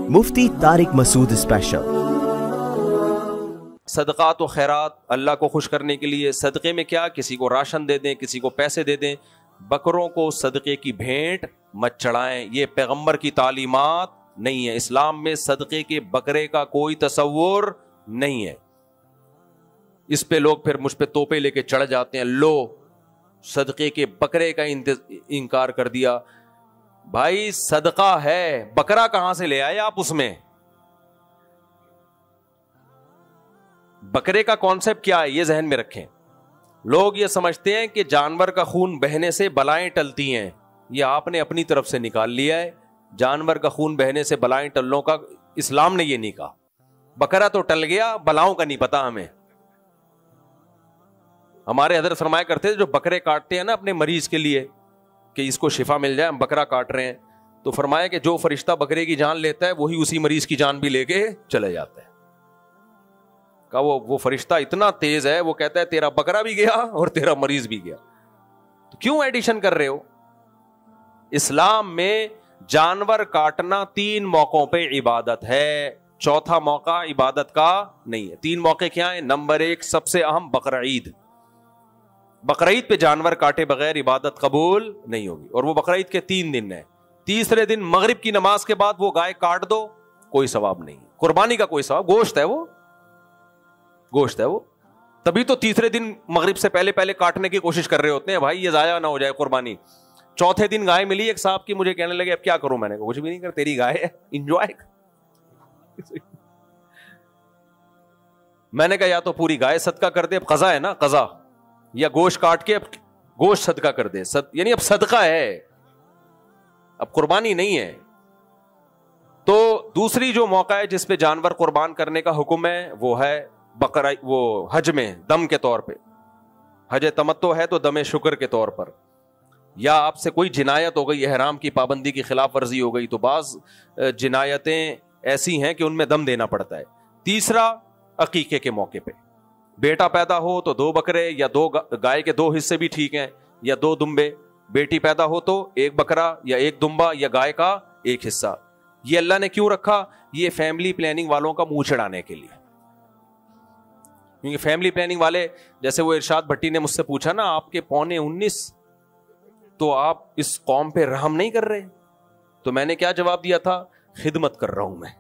مفتی طارق مسعود special. صدقات و خیرات اللہ کو خوش کرنے کے لیے صدقے میں کیا، کسی کو راشن دے دیں، کسی کو پیسے دے دیں، بکروں کو صدقے کی بھینٹ مت چڑھائیں، یہ پیغمبر کی تعلیمات نہیں ہے۔ اسلام میں صدقے کے بکرے کا کوئی تصور نہیں ہے۔ اس پہ لوگ پھر مجھ پہ توپے لے کے چڑھ جاتے ہیں، لو صدقے کے بکرے کا انکار کر دیا۔ بھائی صدقہ ہے، بکرا کہاں سے لے آئے آپ؟ اس میں بکرے کا کانسیپٹ کیا ہے یہ ذہن میں رکھیں۔ لوگ یہ سمجھتے ہیں کہ جانور کا خون بہنے سے بلائیں ٹلتی ہیں، یہ آپ نے اپنی طرف سے نکال لیا ہے۔ جانور کا خون بہنے سے بلائیں ٹلنے کا اسلام نے یہ نہیں کہا۔ بکرا تو ٹل گیا، بلاؤں کا نہیں پتا ہمیں۔ ہمارے حضرت فرمایا کرتے تھے جو بکرے کاٹتے ہیں نا اپنے مریض کے لیے کہ اس کو شفا مل جائے، ہم بکرا کاٹ رہے ہیں، تو فرمایا کہ جو فرشتہ بکرے کی جان لیتا ہے وہی اسی مریض کی جان بھی لے کے چلے جاتا ہے۔ کہ وہ فرشتہ اتنا تیز ہے، وہ کہتا ہے تیرا بکرا بھی گیا اور تیرا مریض بھی گیا، تو کیوں ایڈیشن کر رہے ہو؟ اسلام میں جانور کاٹنا 3 موقعوں پہ عبادت ہے، چوتھا موقع عبادت کا نہیں ہے۔ 3 موقع کیا ہیں؟ نمبر 1 سب سے اہم بقرعید۔ بقرعید پہ جانور کاٹے بغیر عبادت قبول نہیں ہوگی، اور وہ بقرعید کے 3 دن ہیں۔ تیسرے دن مغرب کی نماز کے بعد وہ گائے کاٹ دو، کوئی ثواب نہیں، قربانی کا کوئی ثواب، گوشت ہے وہ، گوشت ہے وہ۔ تبھی تو تیسرے دن مغرب سے پہلے کاٹنے کی کوشش کر رہے ہوتے ہیں بھائی یہ ضائع نہ ہو جائے قربانی۔ چوتھے دن گائے ملی، ایک صاحب کی مجھے کہنے لگے اب کیا کروں؟ میں نے کہا کچھ بھی نہیں کر، تیری گائے ہے، انجوائے۔ میں نے کہا یا تو پوری گائے صدقہ کر دے، اب قضا ہے نا، قضا، یا گوشت کاٹ کے اب گوشت صدقہ کر دے، یعنی اب صدقہ ہے، اب قربانی نہیں ہے۔ تو دوسری جو موقع ہے جس پہ جانور قربان کرنے کا حکم ہے وہ ہے بقرہ، وہ حج میں دم کے طور پہ، حج تمتع ہے تو دم شکر کے طور پر، یا آپ سے کوئی جنایت ہو گئی، احرام کی پابندی کی خلاف ورزی ہو گئی، تو بعض جنایتیں ایسی ہیں کہ ان میں دم دینا پڑتا ہے۔ تیسرا عقیقے کے موقع پہ، بیٹا پیدا ہو تو 2 بکرے یا 2 گائے کے 2 حصے بھی ٹھیک ہیں، یا 2 دمبے، بیٹی پیدا ہو تو 1 بکرا یا 1 دمبا یا گائے کا 1 حصہ۔ یہ اللہ نے کیوں رکھا؟ یہ فیملی پلاننگ والوں کا منہ چڑھانے کے لیے، کیونکہ فیملی پلاننگ والے، جیسے وہ ارشاد بھٹی نے مجھ سے پوچھا نا آپ کے 19.25 تو آپ اس قوم پہ رحم نہیں کر رہے، تو میں نے کیا جواب دیا تھا؟ خدمت کر رہا ہوں میں،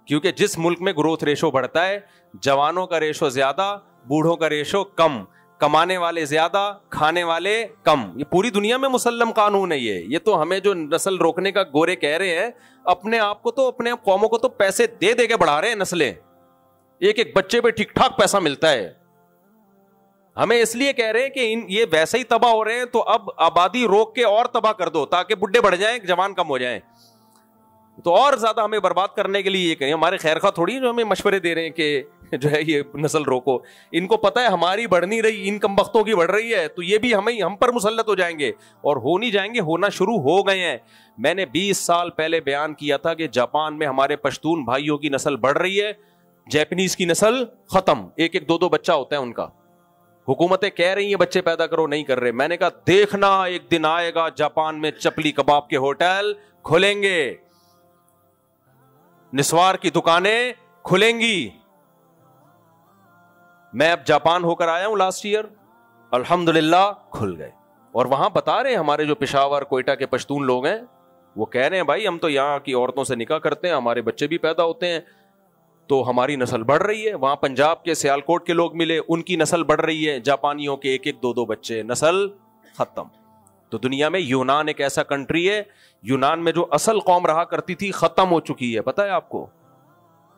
کیونکہ جس ملک میں گروتھ ریشو بڑھتا ہے، جوانوں کا ریشو زیادہ، بوڑھوں کا ریشو کم، کمانے والے زیادہ، کھانے والے کم، یہ پوری دنیا میں مسلم قانون ہے۔ یہ تو ہمیں جو نسل روکنے کا گورے کہہ رہے ہیں، اپنے آپ کو تو، اپنے قوموں کو تو پیسے دے دے کے بڑھا رہے ہیں نسلیں، ایک بچے پہ ٹھیک ٹھاک پیسہ ملتا ہے۔ ہمیں اس لیے کہہ رہے ہیں کہ یہ ویسے ہی تباہ ہو رہے ہیں، تو اب آبادی روک کے اور تباہ کر دو تاکہ بڈھے بڑھ جائیں، جوان کم ہو جائیں، تو اور زیادہ ہمیں برباد کرنے کے لیے یہ کہیں۔ ہمارے خیر خواہ تھوڑی جو ہمیں مشورے دے رہے ہیں کہ جو ہے یہ نسل روکو، ان کو پتہ ہے ہماری بڑھ نہیں رہی، ان کم بختوں کی بڑھ رہی ہے، تو یہ بھی ہم پر مسلط ہو جائیں گے، اور ہو نہیں جائیں گے، ہونا شروع ہو گئے ہیں۔ میں نے 20 سال پہلے بیان کیا تھا کہ جاپان میں ہمارے پشتون بھائیوں کی نسل بڑھ رہی ہے، جیپنیز کی نسل ختم، 1-2 بچہ ہوتا ہے ان کا، حکومتیں کہہ رہی ہیں بچے پیدا کرو، نہیں کر رہے۔ میں نے کہا دیکھنا ایک دن آئے گا جاپان میں چپلی کباب کے ہوٹل کھلیں گے، نسوار کی دکانیں کھلیں گی۔ میں اب جاپان ہو کر آیا ہوں لاسٹ ایئر، الحمدللہ کھل گئے، اور وہاں بتا رہے ہیں ہمارے جو پشاور کوئٹہ کے پشتون لوگ ہیں، وہ کہہ رہے ہیں بھائی ہم تو یہاں کی عورتوں سے نکاح کرتے ہیں، ہمارے بچے بھی پیدا ہوتے ہیں، تو ہماری نسل بڑھ رہی ہے۔ وہاں پنجاب کے سیالکوٹ کے لوگ ملے، ان کی نسل بڑھ رہی ہے، جاپانیوں کے 1-2 بچے، نسل ختم۔ تو دنیا میں یونان ایک ایسا کنٹری ہے، یونان میں جو اصل قوم رہا کرتی تھی ختم ہو چکی ہے، پتہ ہے آپ کو؟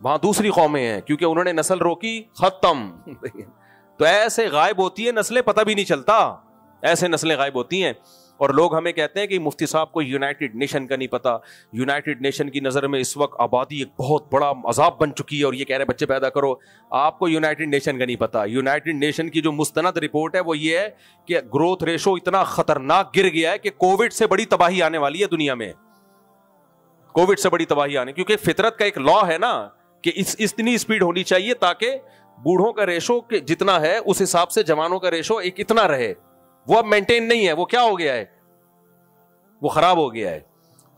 وہاں دوسری قومیں ہیں، کیونکہ انہوں نے نسل روکی، ختم۔ تو ایسے غائب ہوتی ہیں نسلیں، پتہ بھی نہیں چلتا، ایسے نسلیں غائب ہوتی ہیں۔ اور لوگ ہمیں کہتے ہیں کہ مفتی صاحب کو یونائٹڈ نیشن کا نہیں پتا، یونائٹڈ نیشن کی نظر میں اس وقت آبادی ایک بہت بڑا عذاب بن چکی ہے اور یہ کہہ رہے بچے پیدا کرو۔ آپ کو یونائٹڈ نیشن کا نہیں پتا، یونائٹڈ نیشن کی جو مستند رپورٹ ہے وہ یہ ہے کہ گروتھ ریشو اتنا خطرناک گر گیا ہے کہ کووڈ سے بڑی تباہی آنے والی ہے دنیا میں، کووڈ سے بڑی تباہی آنے، کیونکہ فطرت کا ایک لا ہے نا کہ اتنی اسپیڈ ہونی چاہیے تاکہ بوڑھوں کا ریشو جتنا ہے اس حساب سے جوانوں کا ریشو ایک اتنا رہے، وہ اب مینٹین نہیں ہے، وہ کیا ہو گیا ہے، وہ خراب ہو گیا ہے۔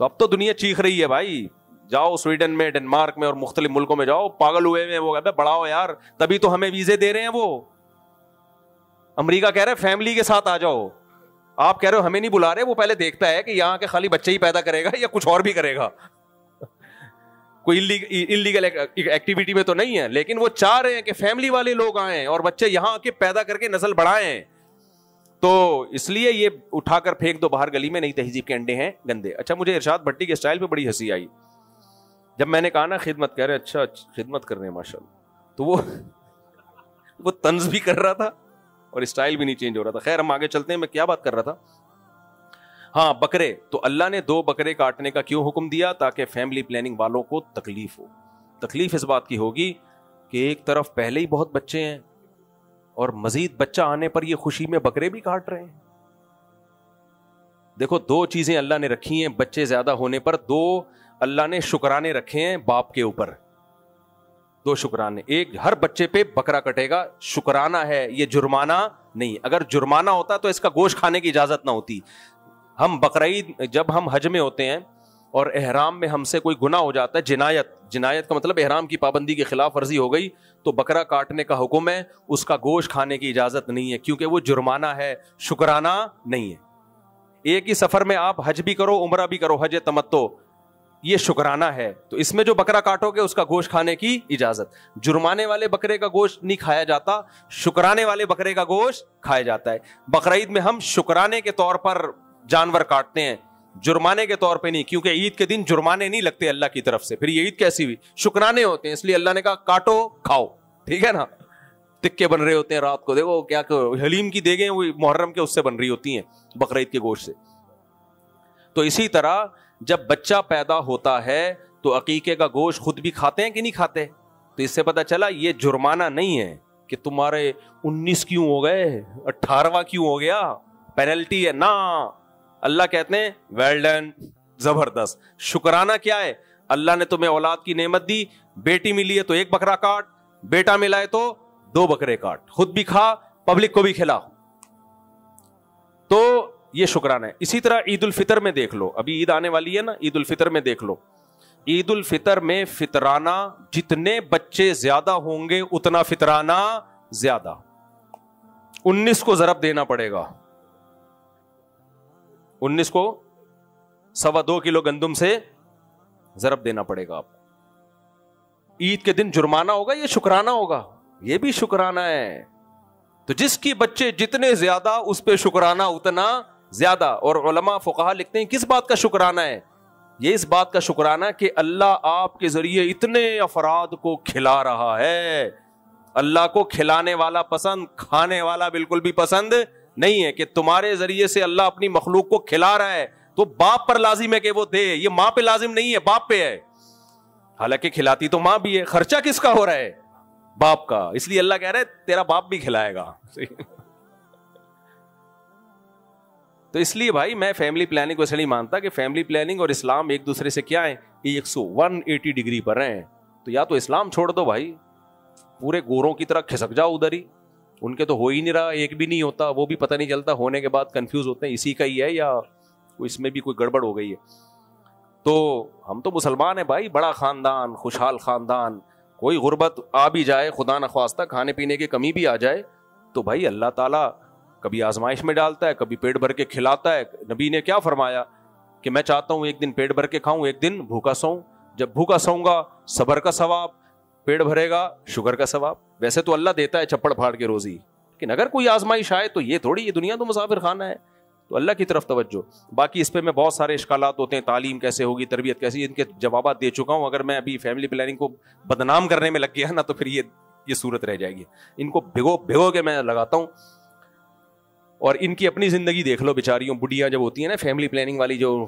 تو اب تو دنیا چیخ رہی ہے بھائی, جاؤ سویڈن میں, ڈنمارک میں اور مختلف ملکوں میں جاؤ, پاگل ہوئے ہیں وہ, بڑھاؤ یار, تبھی تو ہمیں ویزے دے رہے ہیں وہ. امریکہ کہہ رہے ہیں فیملی کے ساتھ آ جاؤ, آپ کہہ رہے ہو ہمیں نہیں بلا رہے, وہ پہلے دیکھتا ہے کہ یہاں کے خالی بچے ہی پیدا کرے گا یا کچھ اور بھی کرے گا, کوئی انلیگل ایکٹیویٹی میں تو نہیں ہے, لیکن وہ چاہ رہے ہیں کہ فیملی والے لوگ آئیں اور بچے یہاں آ کے پیدا کر کے نسل بڑھائیں. تو اس لیے یہ اٹھا کر پھینک دو باہر گلی میں, نئی تہذیب کے انڈے ہیں گندے. اچھا, مجھے ارشاد بھٹی کے اسٹائل پہ بڑی ہنسی آئی جب میں نے کہا نا خدمت, کہہ رہے اچھا خدمت کر رہے ہیں ماشاء اللہ, تو وہ طنز بھی کر رہا تھا اور اسٹائل بھی نہیں چینج ہو رہا تھا. خیر ہم آگے چلتے ہیں, میں کیا بات کر رہا تھا. ہاں بکرے, تو اللہ نے 2 بکرے کاٹنے کا کیوں حکم دیا؟ تاکہ فیملی پلاننگ والوں کو تکلیف ہو. تکلیف اس بات کی ہوگی کہ ایک طرف پہلے ہی بہت بچے ہیں اور مزید بچہ آنے پر یہ خوشی میں بکرے بھی کاٹ رہے ہیں. دیکھو 2 چیزیں اللہ نے رکھی ہیں بچے زیادہ ہونے پر, 2 اللہ نے شکرانے رکھے ہیں باپ کے اوپر, 2 شکرانے. ایک, ہر بچے پہ بکرا کٹے گا, شکرانہ ہے, یہ جرمانہ نہیں. اگر جرمانہ ہوتا تو اس کا گوشت کھانے کی اجازت نہ ہوتی. ہم بقرعید جب ہم حج میں ہوتے ہیں اور احرام میں ہم سے کوئی گناہ ہو جاتا ہے, جنایت کا مطلب احرام کی پابندی کی خلاف ورزی ہو گئی, تو بکرا کاٹنے کا حکم ہے, اس کا گوشت کھانے کی اجازت نہیں ہے کیونکہ وہ جرمانہ ہے, شکرانہ نہیں ہے. ایک ہی سفر میں آپ حج بھی کرو عمرہ بھی کرو, حج تمتع, یہ شکرانہ ہے, تو اس میں جو بکرا کاٹو گے اس کا گوشت کھانے کی اجازت. جرمانے والے بکرے کا گوشت نہیں کھایا جاتا, شکرانے والے بکرے کا گوشت کھایا جاتا ہے. بقرعید میں ہم شکرانے کے طور پر جانور کاٹتے ہیں, جرمانے کے طور پہ نہیں, کیونکہ عید کے دن جرمانے نہیں لگتے اللہ کی طرف سے, پھر یہ عید کیسی ہوئی, شکرانے ہوتے ہیں, اس لیے اللہ نے کہا کاٹو کھاؤ, ٹھیک ہے نا. ٹکے بن رہے ہوتے ہیں رات کو, دیکھو کیا حلیم کی دیگیں وہ محرم کے اس سے بن رہی ہوتی ہیں بقرعید کے گوشت سے. تو اسی طرح جب بچہ پیدا ہوتا ہے تو عقیقے کا گوشت خود بھی کھاتے ہیں کہ نہیں کھاتے. تو اس سے پتہ چلا یہ جرمانہ نہیں ہے کہ تمہارے 19 کیوں ہو گئے, 18واں کیوں ہو گیا, پینلٹی ہے نا. اللہ کہتے ہیں ویل ڈن, زبردست. شکرانہ کیا ہے؟ اللہ نے تمہیں اولاد کی نعمت دی, بیٹی ملی ہے تو 1 بکرا کاٹ, بیٹا ملا ہے تو 2 بکرے کاٹ, خود بھی کھا پبلک کو بھی کھلا. تو یہ شکرانہ ہے. اسی طرح عید الفطر میں دیکھ لو, ابھی عید آنے والی ہے نا, عید الفطر میں دیکھ لو, عید الفطر میں فطرانہ جتنے بچے زیادہ ہوں گے اتنا فطرانہ زیادہ. 19 کو ضرب دینا پڑے گا, 19 کو 2.25 کلو گندم سے ضرب دینا پڑے گا آپ. عید کے دن جرمانہ ہوگا, یہ شکرانہ ہوگا, یہ بھی شکرانہ ہے. تو جس کی بچے جتنے زیادہ اس پہ شکرانہ اتنا زیادہ. اور علماء فقہا لکھتے ہیں کس بات کا شکرانہ ہے؟ یہ اس بات کا شکرانہ کہ اللہ آپ کے ذریعے اتنے افراد کو کھلا رہا ہے. اللہ کو کھلانے والا پسند, کھانے والا بالکل بھی پسند نہیں ہے. کہ تمہارے ذریعے سے اللہ اپنی مخلوق کو کھلا رہا ہے تو باپ پر لازم ہے کہ وہ دے, یہ ماں پہ لازم نہیں ہے, باپ پہ ہے. حالانکہ کھلاتی تو ماں بھی ہے, خرچہ کس کا ہو رہا ہے؟ باپ کا. اس لیے اللہ کہہ رہا ہے تیرا باپ بھی کھلائے گا. تو اس لیے بھائی میں فیملی پلاننگ کو اس لیے مانتا کہ فیملی پلاننگ اور اسلام ایک دوسرے سے کیا ہے, 180 ڈگری پر ہیں. تو یا تو اسلام چھوڑ دو بھائی, پورے گوروں کی طرح کھسک جاؤ ادھر ہی, ان کے تو ہو ہی نہیں رہا, ایک بھی نہیں ہوتا, وہ بھی پتہ نہیں چلتا, ہونے کے بعد کنفیوز ہوتے ہیں اسی کا ہی ہے یا اس میں بھی کوئی گڑبڑ ہو گئی ہے. تو ہم تو مسلمان ہیں بھائی, بڑا خاندان, خوشحال خاندان. کوئی غربت آ بھی جائے, خدا نخواستہ کھانے پینے کی کمی بھی آ جائے, تو بھائی اللہ تعالیٰ کبھی آزمائش میں ڈالتا ہے, کبھی پیٹ بھر کے کھلاتا ہے. نبی نے کیا فرمایا کہ میں چاہتا ہوں ایک دن پیٹ بھر کے کھاؤں, ایک دن بھوکا سوؤں. جب بھوکا سوؤں گا صبر کا ثواب, پیٹ بھرے گا شکر کا ثواب. ویسے تو اللہ دیتا ہے چپڑ پھاڑ کے روزی, لیکن اگر کوئی آزمائش آئے تو یہ تھوڑی, یہ دنیا تو مسافر خانہ ہے. تو اللہ کی طرف توجہ. باقی اس پہ میں بہت سارے اشکالات ہوتے ہیں, تعلیم کیسے ہوگی, تربیت کیسی, ان کے جوابات دے چکا ہوں. اگر میں ابھی فیملی پلاننگ کو بدنام کرنے میں لگ گیا نا تو پھر یہ صورت رہ جائے گی. ان کو بھگو کے میں لگاتا ہوں. اور ان کی اپنی زندگی دیکھ لو بیچاریوں, بڑھیاں جب ہوتی ہیں نا فیملی پلاننگ والی, جو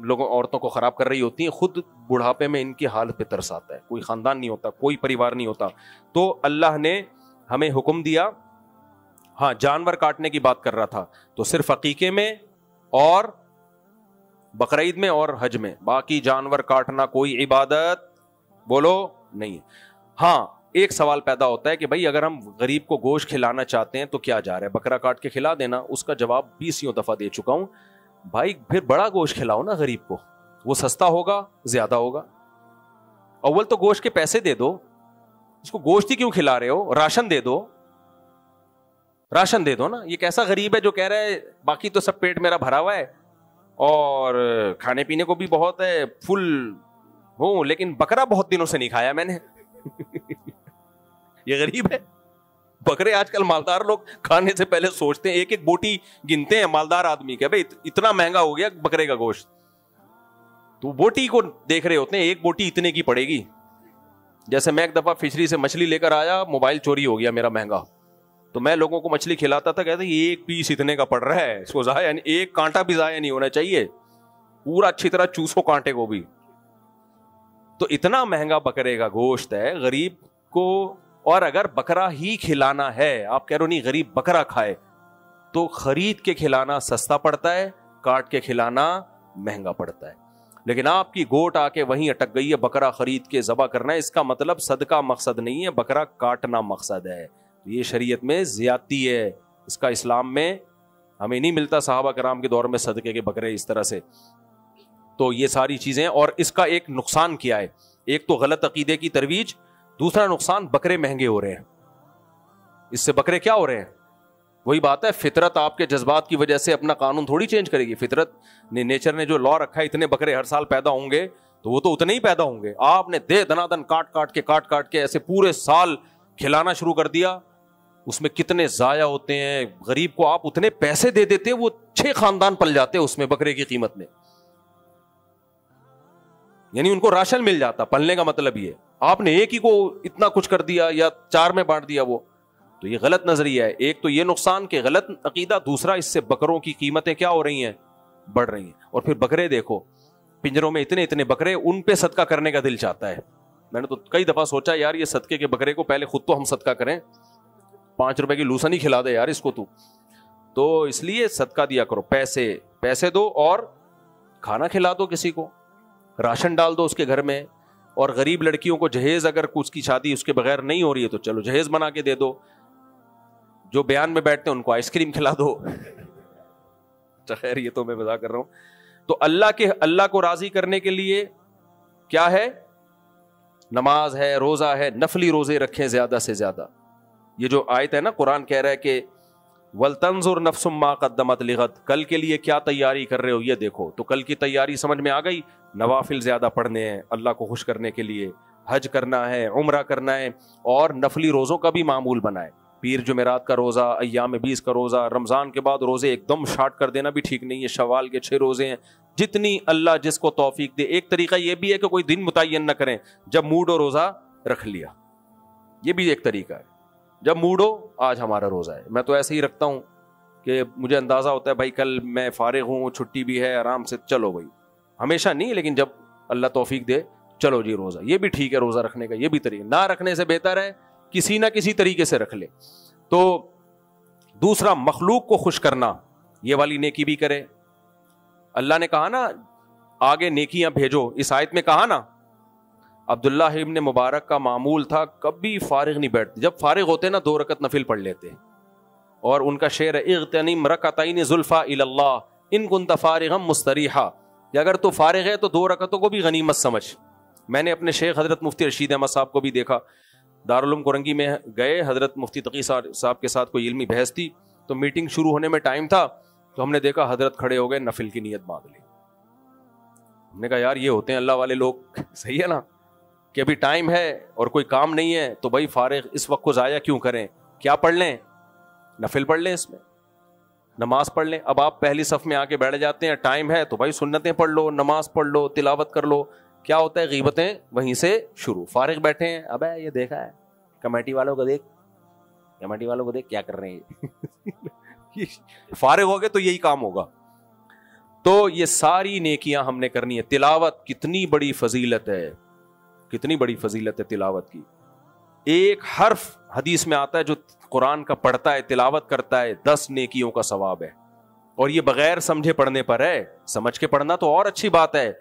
لوگوں عورتوں کو خراب کر رہی ہوتی ہیں, خود بڑھاپے میں ان کی حالت پہ ترس آتا ہے. کوئی خاندان نہیں ہوتا, کوئی پریوار نہیں ہوتا. تو اللہ نے ہمیں حکم دیا. ہاں جانور کاٹنے کی بات کر رہا تھا, تو صرف عقیقے میں اور بقرعید میں اور حج میں, باقی جانور کاٹنا کوئی عبادت بولو نہیں. ہاں ایک سوال پیدا ہوتا ہے کہ بھائی اگر ہم غریب کو گوشت کھلانا چاہتے ہیں تو کیا جا رہا ہے, بکرا کاٹ کے کھلا دینا. اس کا جواب 20 دفعہ دے چکا ہوں. بھائی پھر بڑا گوشت کھلاؤ نا غریب کو, وہ سستا ہوگا, زیادہ ہوگا. اول تو گوشت کے پیسے دے دو, اس کو گوشت ہی کیوں کھلا رہے ہو؟ راشن دے دو, راشن دے دو نا. یہ کیسا غریب ہے جو کہہ رہا ہے باقی تو سب پیٹ میرا بھرا ہوا ہے اور کھانے پینے کو بھی بہت ہے, فل ہوں, لیکن بکرا بہت دنوں سے نہیں کھایا میں نے. یہ غریب ہے. بکرے آج کل مالدار لوگ کھانے سے پہلے سوچتے ہیں, ایک ایک بوٹی گنتے ہیں مالدار آدمی کے, بھائی اتنا مہنگا ہو گیا بکرے کا گوشت, تو بوٹی کو دیکھ رہے ہوتے ہیں, ایک بوٹی اتنے کی پڑے گی. جیسے میں ایک دفعہ فشری سے مچھلی لے کر آیا, موبائل چوری ہو گیا میرا مہنگا, تو میں لوگوں کو مچھلی کھلاتا تھا, کہتے ہیں ایک پیس اتنے کا پڑ رہا ہے, اس کو ضائع, یعنی ایک کانٹا بھی ضائع نہیں ہونا چاہیے, پورا اچھی طرح چوسو کانٹے کو بھی. تو اتنا مہنگا بکرے کا گوشت ہے غریب کو. اور اگر بکرا ہی کھلانا ہے, آپ کہہ رہے ہو نہیں غریب بکرا کھائے, تو خرید کے کھلانا سستا پڑتا ہے, کاٹ کے کھلانا مہنگا پڑتا ہے. لیکن آپ کی گوٹ آ کے وہیں اٹک گئی ہے, بکرا خرید کے ذبح کرنا ہے, اس کا مطلب صدقہ مقصد نہیں ہے, بکرا کاٹنا مقصد ہے. یہ شریعت میں زیادتی ہے, اس کا اسلام میں ہمیں نہیں ملتا. صحابہ کرام کے دور میں صدقے کے بکرے اس طرح سے. تو یہ ساری چیزیں, اور اس کا ایک نقصان کیا ہے, ایک تو غلط عقیدے کی ترویج, دوسرا نقصان بکرے مہنگے ہو رہے ہیں. اس سے بکرے کیا ہو رہے ہیں؟ وہی بات ہے, فطرت آپ کے جذبات کی وجہ سے اپنا قانون تھوڑی چینج کرے گی. فطرت نے, نیچر نے جو لا رکھا ہے, اتنے بکرے ہر سال پیدا ہوں گے, تو وہ تو اتنے ہی پیدا ہوں گے. آپ نے دے دنادن کاٹ کاٹ کے ایسے پورے سال کھلانا شروع کر دیا, اس میں کتنے ضائع ہوتے ہیں. غریب کو آپ اتنے پیسے دے دیتے, وہ 6 خاندان پل جاتے اس میں بکرے کی قیمت میں, یعنی ان کو راشن مل جاتا. پلنے کا مطلب یہ, آپ نے ایک ہی کو اتنا کچھ کر دیا یا 4 میں بانٹ دیا وہ. تو یہ غلط نظریہ ہے. ایک تو یہ نقصان کہ غلط عقیدہ, دوسرا اس سے بکروں کی قیمتیں کیا ہو رہی ہیں, بڑھ رہی ہیں. اور پھر بکرے دیکھو, پنجروں میں اتنے اتنے بکرے, ان پہ صدقہ کرنے کا دل چاہتا ہے. میں نے تو کئی دفعہ سوچا یار یہ صدقے کے بکرے کو پہلے خود تو ہم صدقہ کریں, 5 روپے کی لوسن ہی کھلا دے یار اس کو تو اس لیے صدقہ دیا کرو, پیسے دو اور کھانا کھلا دو, کسی کو راشن ڈال دو اس کے گھر میں. اور غریب لڑکیوں کو جہیز, اگر اس کی شادی اس کے بغیر نہیں ہو رہی ہے تو چلو جہیز بنا کے دے دو. جو بیان میں بیٹھتے ہیں ان کو آئس کریم کھلا دو. خیر یہ تو میں مذاق کر رہا ہوں. تو اللہ کو راضی کرنے کے لیے کیا ہے؟ نماز ہے, روزہ ہے, نفلی روزے رکھیں زیادہ سے زیادہ. یہ جو آیت ہے نا, قرآن کہہ رہا ہے کہ وَلْتَنْظُرْ نَفْسٌ مَا قَدَّمَتْ لِغَدٍ, کل کے لیے کیا تیاری کر رہے ہو یہ دیکھو. تو کل کی تیاری سمجھ میں آ گئی, نوافل زیادہ پڑھنے ہیں اللہ کو خوش کرنے کے لیے, حج کرنا ہے, عمرہ کرنا ہے, اور نفلی روزوں کا بھی معمول بنائے. پیر جمعرات کا روزہ, ایام 20 کا روزہ, رمضان کے بعد روزے ایک دم شارٹ کر دینا بھی ٹھیک نہیں ہے. شوال کے 6 روزے ہیں, جتنی اللہ جس کو توفیق دے. ایک طریقہ یہ بھی ہے کہ کوئی دن متعین نہ کریں, جب موڈ ہو روزہ رکھ لیا, یہ بھی ایک طریقہ ہے. جب موڈ ہو, آج ہمارا روزہ ہے. میں تو ایسے ہی رکھتا ہوں کہ مجھے اندازہ ہوتا ہے بھائی کل میں فارغ ہوں, چھٹی بھی ہے, آرام سے چلو بھائی. ہمیشہ نہیں, لیکن جب اللہ توفیق دے چلو جی روزہ. یہ بھی ٹھیک ہے روزہ رکھنے کا, یہ بھی طریقہ. نہ رکھنے سے بہتر ہے کسی نہ کسی طریقے سے رکھ لے. تو دوسرا, مخلوق کو خوش کرنا, یہ والی نیکی بھی کرے. اللہ نے کہا نا آگے نیکیاں بھیجو, اس آیت میں کہا نا, عبداللہ ابن مبارک کا معمول تھا کبھی فارغ نہیں بیٹھتے, جب فارغ ہوتے نا 2 رکعت نفل پڑھ لیتے. اور ان کا شعر ہے اغتنم رکعتین زلفا الی اللہ ان کنت فارغا مستریحا, کہ اگر تو فارغ ہے تو 2 رکعتوں کو بھی غنیمت سمجھ. میں نے اپنے شیخ حضرت مفتی رشید احمد صاحب کو بھی دیکھا, دارالعلوم کورنگی میں گئے, حضرت مفتی تقی صاحب کے ساتھ کوئی علمی بحث تھی, تو میٹنگ شروع ہونے میں ٹائم تھا, تو ہم نے دیکھا حضرت کھڑے ہو گئے, نفل کی نیت باندھ لی. ہم نے کہا یار یہ ہوتے ہیں اللہ والے لوگ, صحیح ہے نا, کہ ابھی ٹائم ہے اور کوئی کام نہیں ہے تو بھائی فارغ اس وقت کو ضائع کیوں کریں, کیا پڑھ لیں, نفل پڑھ لیں, اس میں نماز پڑھ لیں. اب آپ پہلی صف میں آ کے بیٹھ جاتے ہیں, ٹائم ہے تو بھائی سنتیں پڑھ لو, نماز پڑھ لو, تلاوت کر لو. کیا ہوتا ہے, غیبتیں وہیں سے شروع. فارغ بیٹھے ہیں, ابے یہ دیکھا ہے کمیٹی والوں کو دیکھ, کمیٹی والوں کو دیکھ کیا کر رہے ہیں. فارغ ہو گئے تو یہی کام ہوگا. تو یہ ساری نیکیاں ہم نے کرنی ہے. تلاوت کتنی بڑی فضیلت ہے, کتنی بڑی فضیلت ہے تلاوت کی. ایک حرف حدیث میں آتا ہے جو قرآن کا پڑھتا ہے, تلاوت کرتا ہے, 10 نیکیوں کا ثواب ہے. اور یہ بغیر سمجھے پڑھنے پر ہے. سمجھ کے پڑھنا تو اور اچھی بات ہے,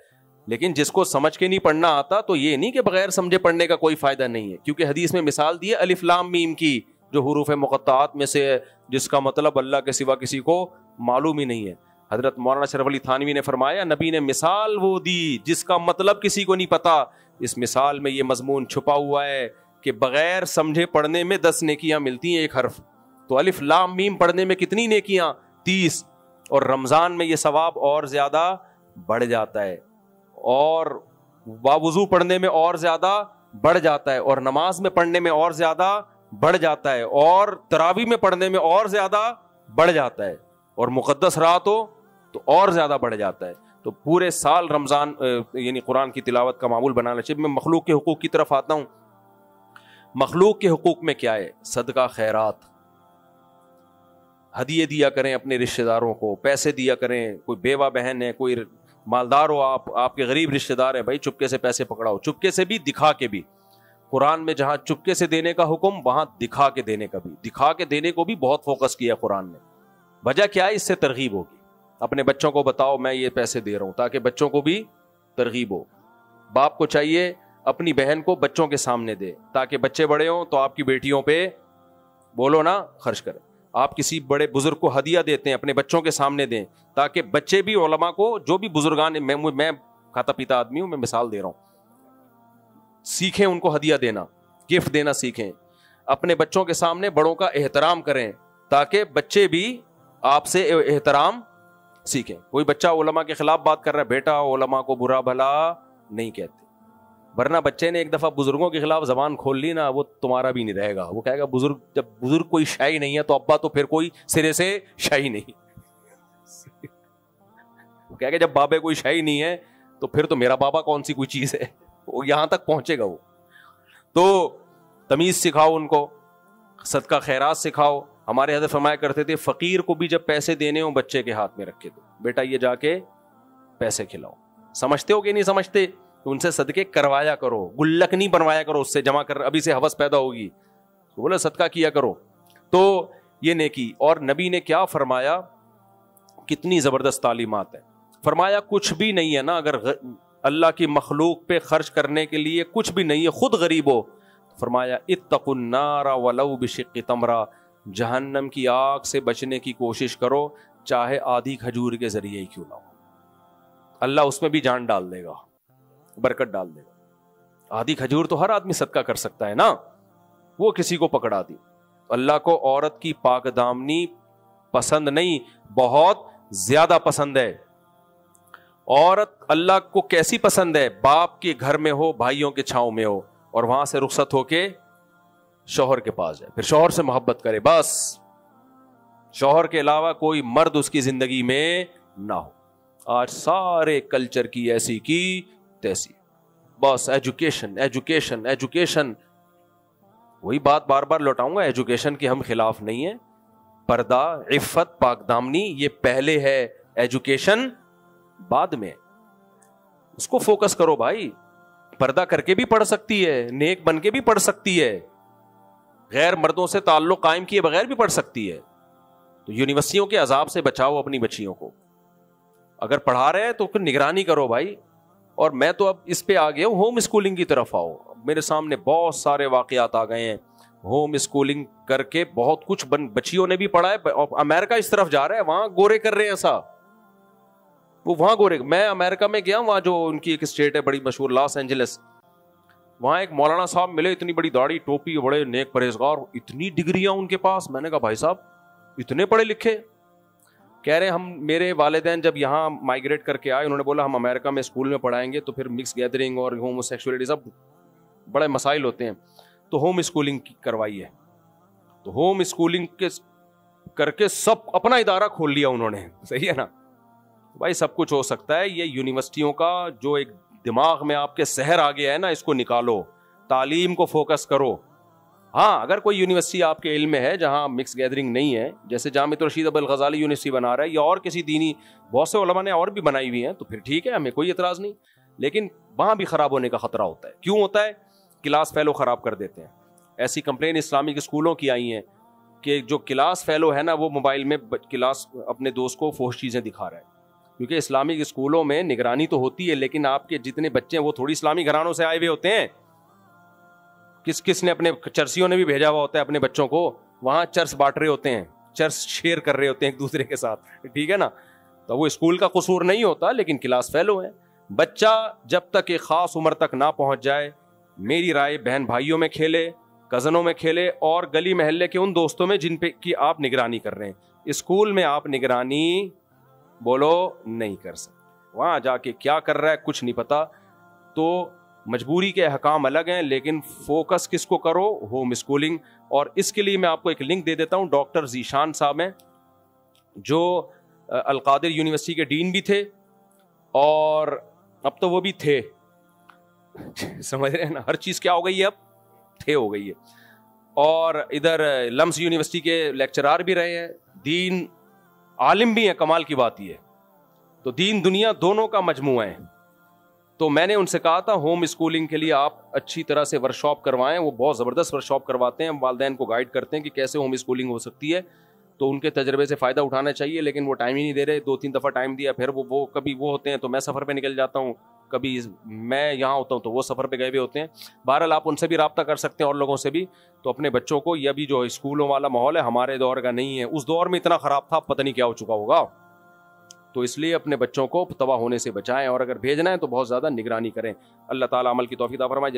لیکن جس کو سمجھ کے نہیں پڑھنا آتا تو یہ نہیں کہ بغیر سمجھے پڑھنے کا کوئی فائدہ نہیں ہے. کیونکہ حدیث میں مثال دی ہے الف لام میم کی, جو حروف مقطعات میں سے ہے, جس کا مطلب اللہ کے سوا کسی کو معلوم ہی نہیں ہے. حضرت مولانا اشرف علی تھانوی نے فرمایا نبی نے مثال وہ دی جس کا مطلب کسی کو نہیں پتا. اس مثال میں یہ مضمون چھپا ہوا ہے کہ بغیر سمجھے پڑھنے میں 10 نیکیاں ملتی ہیں ایک حرف. تو الف لام میم پڑھنے میں کتنی نیکیاں؟ 30. اور رمضان میں یہ ثواب اور زیادہ بڑھ جاتا ہے, اور باوضو پڑھنے میں اور زیادہ بڑھ جاتا ہے, اور نماز میں پڑھنے میں اور زیادہ بڑھ جاتا ہے, اور تراویح میں پڑھنے میں اور زیادہ بڑھ جاتا ہے, اور مقدس رات ہو تو اور زیادہ بڑھ جاتا ہے. تو پورے سال رمضان یعنی قرآن کی تلاوت کا معمول بنانا چاہیے. میں مخلوق کے حقوق کی طرف آتا ہوں. مخلوق کے حقوق میں کیا ہے؟ صدقہ خیرات, ہدیے دیا کریں اپنے رشتہ داروں کو, پیسے دیا کریں. کوئی بیوہ بہن ہے, کوئی مالدار ہو, آپ کے غریب رشتہ دار ہیں, بھائی چپکے سے پیسے پکڑاؤ, چپکے سے بھی دکھا کے بھی. قرآن میں جہاں چپکے سے دینے کا حکم وہاں دکھا کے دینے کا بھی, دکھا کے دینے کو بھی بہت فوکس کیا قرآن نے. وجہ کیا ہے؟ اس سے ترغیب ہوگی. اپنے بچوں کو بتاؤ میں یہ پیسے دے رہا ہوں تاکہ بچوں کو بھی ترغیب ہو. باپ کو چاہیے اپنی بہن کو بچوں کے سامنے دے تاکہ بچے بڑے ہوں تو آپ کی بیٹیوں پہ بولو نا خرچ کریں. آپ کسی بڑے بزرگ کو ہدیہ دیتے ہیں اپنے بچوں کے سامنے دیں تاکہ بچے بھی علماء کو, جو بھی بزرگان, میں کھاتا پیتا آدمی ہوں, میں مثال دے رہا ہوں, سیکھیں ان کو ہدیہ دینا, گفٹ دینا سیکھیں. اپنے بچوں کے سامنے بڑوں کا احترام کریں تاکہ بچے بھی آپ سے احترام سیکھیں. کوئی بچہ علماء کے خلاف بات کر رہا ہے, بیٹا علماء کو برا بھلا نہیں کہتے, ورنہ بچے نے ایک دفعہ بزرگوں کے خلاف زبان کھول لی نا, وہ تمہارا بھی نہیں رہے گا. وہ کہے گا بزرگ, جب بزرگ کوئی شاہی نہیں ہے تو ابا تو پھر کوئی سرے سے شاہی نہیں. وہ کہے گا جب بابے کوئی شاہی نہیں ہے تو پھر تو میرا بابا کون سی کوئی چیز ہے. وہ یہاں تک پہنچے گا. وہ تو تمیز سکھاؤ ان کو, صدقہ خیرات سکھاؤ. ہمارے حضرت فرمایا کرتے تھے فقیر کو بھی جب پیسے دینے ہوں بچے کے ہاتھ میں رکھ کے دو, بیٹا یہ جا کے پیسے کھلاؤ. سمجھتے ہو کہ نہیں سمجھتے؟ تو ان سے صدقے کروایا کرو, گلک نہیں بنوایا کرو اس سے جمع کر, ابھی سے ہوس پیدا ہوگی. تو بولے صدقہ کیا کرو. تو یہ نیکی. اور نبی نے کیا فرمایا, کتنی زبردست تعلیمات ہیں. فرمایا کچھ بھی نہیں ہے نا, اگر اللہ کی مخلوق پہ خرچ کرنے کے لیے کچھ بھی نہیں ہے, خود غریب ہو, فرمایا اتقوا النار ولو بشق تمرہ, جہنم کی آگ سے بچنے کی کوشش کرو چاہے آدھی کھجور کے ذریعے ہی کیوں نہ ہو. اللہ اس میں بھی جان ڈال دے گا, برکت ڈال دے گا. آدھی کھجور تو ہر آدمی صدقہ کر سکتا ہے نا, وہ کسی کو پکڑا دی. اللہ کو عورت کی پاک دامنی پسند نہیں, بہت زیادہ پسند ہے. عورت اللہ کو کیسی پسند ہے؟ باپ کے گھر میں ہو, بھائیوں کے چھاؤں میں ہو, اور وہاں سے رخصت ہو کے شوہر کے پاس جائے, پھر شوہر سے محبت کرے, بس شوہر کے علاوہ کوئی مرد اس کی زندگی میں نہ ہو. آج سارے کلچر کی ایسی کی تیسی, بس ایجوکیشن ایجوکیشن ایجوکیشن. وہی بات بار بار لوٹاؤں گا, ایجوکیشن کے ہم خلاف نہیں ہیں. پردہ, عفت, پاک دامنی یہ پہلے ہے, ایجوکیشن بعد میں. اس کو فوکس کرو بھائی. پردہ کر کے بھی پڑھ سکتی ہے, نیک بن کے بھی پڑھ سکتی ہے, غیر مردوں سے تعلق قائم کیے بغیر بھی پڑھ سکتی ہے. تو یونیورسٹیوں کے عذاب سے بچاؤ اپنی بچیوں کو. اگر پڑھا رہے ہیں تو پھر نگرانی کرو بھائی. اور میں تو اب اس پہ آ گیا ہوں, ہوم اسکولنگ کی طرف آؤ. میرے سامنے بہت سارے واقعات آ گئے ہیں. ہوم اسکولنگ کر کے بہت کچھ بچیوں نے بھی پڑھا ہے. امریکہ اس طرف جا رہا ہے, وہاں گورے کر رہے ہیں ایسا, وہ وہاں گورے. میں امریکہ میں گیا, وہاں جو ان کی ایک اسٹیٹ ہے بڑی مشہور, لاس اینجلس, وہاں ایک مولانا صاحب ملے, اتنی بڑی داڑھی ٹوپی, بڑے نیک پرہیزگار, اتنی ڈگریاں ان کے پاس. میں نے کہا بھائی صاحب اتنے پڑھے لکھے؟ کہہ رہے ہم, میرے والدین جب یہاں مائگریٹ کر کے آئے, انہوں نے بولا ہم امریکہ میں اسکول میں پڑھائیں گے تو پھر مکس گیدرنگ اور ہومو سیکسولیٹی سب بڑے مسائل ہوتے ہیں, تو ہوم اسکولنگ کروائی ہے. تو ہوم اسکولنگ کے کر کے سب اپنا ادارہ کھول لیا انہوں نے. صحیح ہے نا بھائی, سب کچھ ہو سکتا ہے. یہ یونیورسٹیوں کا جو ایک دماغ میں آپ کے سحر آ گیا ہے نا, اس کو نکالو, تعلیم کو فوکس کرو. ہاں اگر کوئی یونیورسٹی آپ کے علم میں ہے جہاں مکس گیدرنگ نہیں ہے, جیسے جامع رشید ابو الغزالی یونیورسٹی بنا رہا ہے, یا اور کسی دینی, بہت سے علماء نے اور بھی بنائی ہوئی ہیں, تو پھر ٹھیک ہے, ہمیں کوئی اعتراض نہیں. لیکن وہاں بھی خراب ہونے کا خطرہ ہوتا ہے. کیوں ہوتا ہے؟ کلاس فیلو خراب کر دیتے ہیں. ایسی کمپلین اسلامک اسکولوں کی آئی ہیں کہ جو کلاس فیلو ہے نا, وہ موبائل میں کلاس اپنے دوست کو فحش چیزیں دکھا رہا ہے. کیونکہ اسلامک اسکولوں میں نگرانی تو ہوتی ہے, لیکن آپ کے جتنے بچے ہیں وہ تھوڑی اسلامی گھرانوں سے آئے ہوئے ہوتے ہیں. کس نے اپنے چرسیوں نے بھی بھیجا ہوا ہوتا ہے اپنے بچوں کو, وہاں چرس بانٹ رہے ہوتے ہیں, چرس شیئر کر رہے ہوتے ہیں ایک دوسرے کے ساتھ, ٹھیک ہے نا. تو وہ اسکول کا قصور نہیں ہوتا لیکن کلاس فیلو ہے. بچہ جب تک ایک خاص عمر تک نہ پہنچ جائے میری رائے بہن بھائیوں میں کھیلے, کزنوں میں کھیلے, اور گلی محلے کے ان دوستوں میں جن پہ کی آپ نگرانی کر رہے ہیں. اسکول میں آپ نگرانی بولو نہیں کر سکتے, وہاں جا کے کیا کر رہا ہے کچھ نہیں پتا. تو مجبوری کے احکام الگ ہیں لیکن فوکس کس کو کرو, ہوم اسکولنگ. اور اس کے لیے میں آپ کو ایک لنک دے دیتا ہوں. ڈاکٹر ذیشان صاحب ہیں جو القادر یونیورسٹی کے ڈین بھی تھے اور اب تو وہ بھی تھے, سمجھ رہے ہیں نا, ہر چیز کیا ہو گئی ہے اب تھے ہو گئی ہے. اور ادھر لمس یونیورسٹی کے لیکچرار بھی رہے ہیں, دین عالم بھی ہیں. کمال کی بات یہ ہے تو دین دنیا دونوں کا مجموعہ ہے. تو میں نے ان سے کہا تھا ہوم اسکولنگ کے لیے آپ اچھی طرح سے ورکشاپ کروائیں. وہ بہت زبردست ورکشاپ کرواتے ہیں, والدین کو گائیڈ کرتے ہیں کہ کیسے ہوم اسکولنگ ہو سکتی ہے. تو ان کے تجربے سے فائدہ اٹھانا چاہیے لیکن وہ ٹائم ہی نہیں دے رہے. 2-3 دفعہ ٹائم دیا, پھر وہ کبھی وہ ہوتے ہیں تو میں سفر پہ نکل جاتا ہوں, کبھی میں یہاں ہوتا ہوں تو وہ سفر پہ گئے ہوئے ہوتے ہیں. بہرحال آپ ان سے بھی رابطہ کر سکتے ہیں اور لوگوں سے بھی. تو اپنے بچوں کو, یہ بھی جو اسکولوں والا ماحول ہے ہمارے دور کا نہیں ہے, اس دور میں اتنا خراب تھا پتہ نہیں کیا ہو چکا ہوگا. تو اس لیے اپنے بچوں کو تباہ ہونے سے بچائیں, اور اگر بھیجنا ہے تو بہت زیادہ نگرانی کریں. اللہ تعالیٰ عمل کی توفیق عطا فرمائے.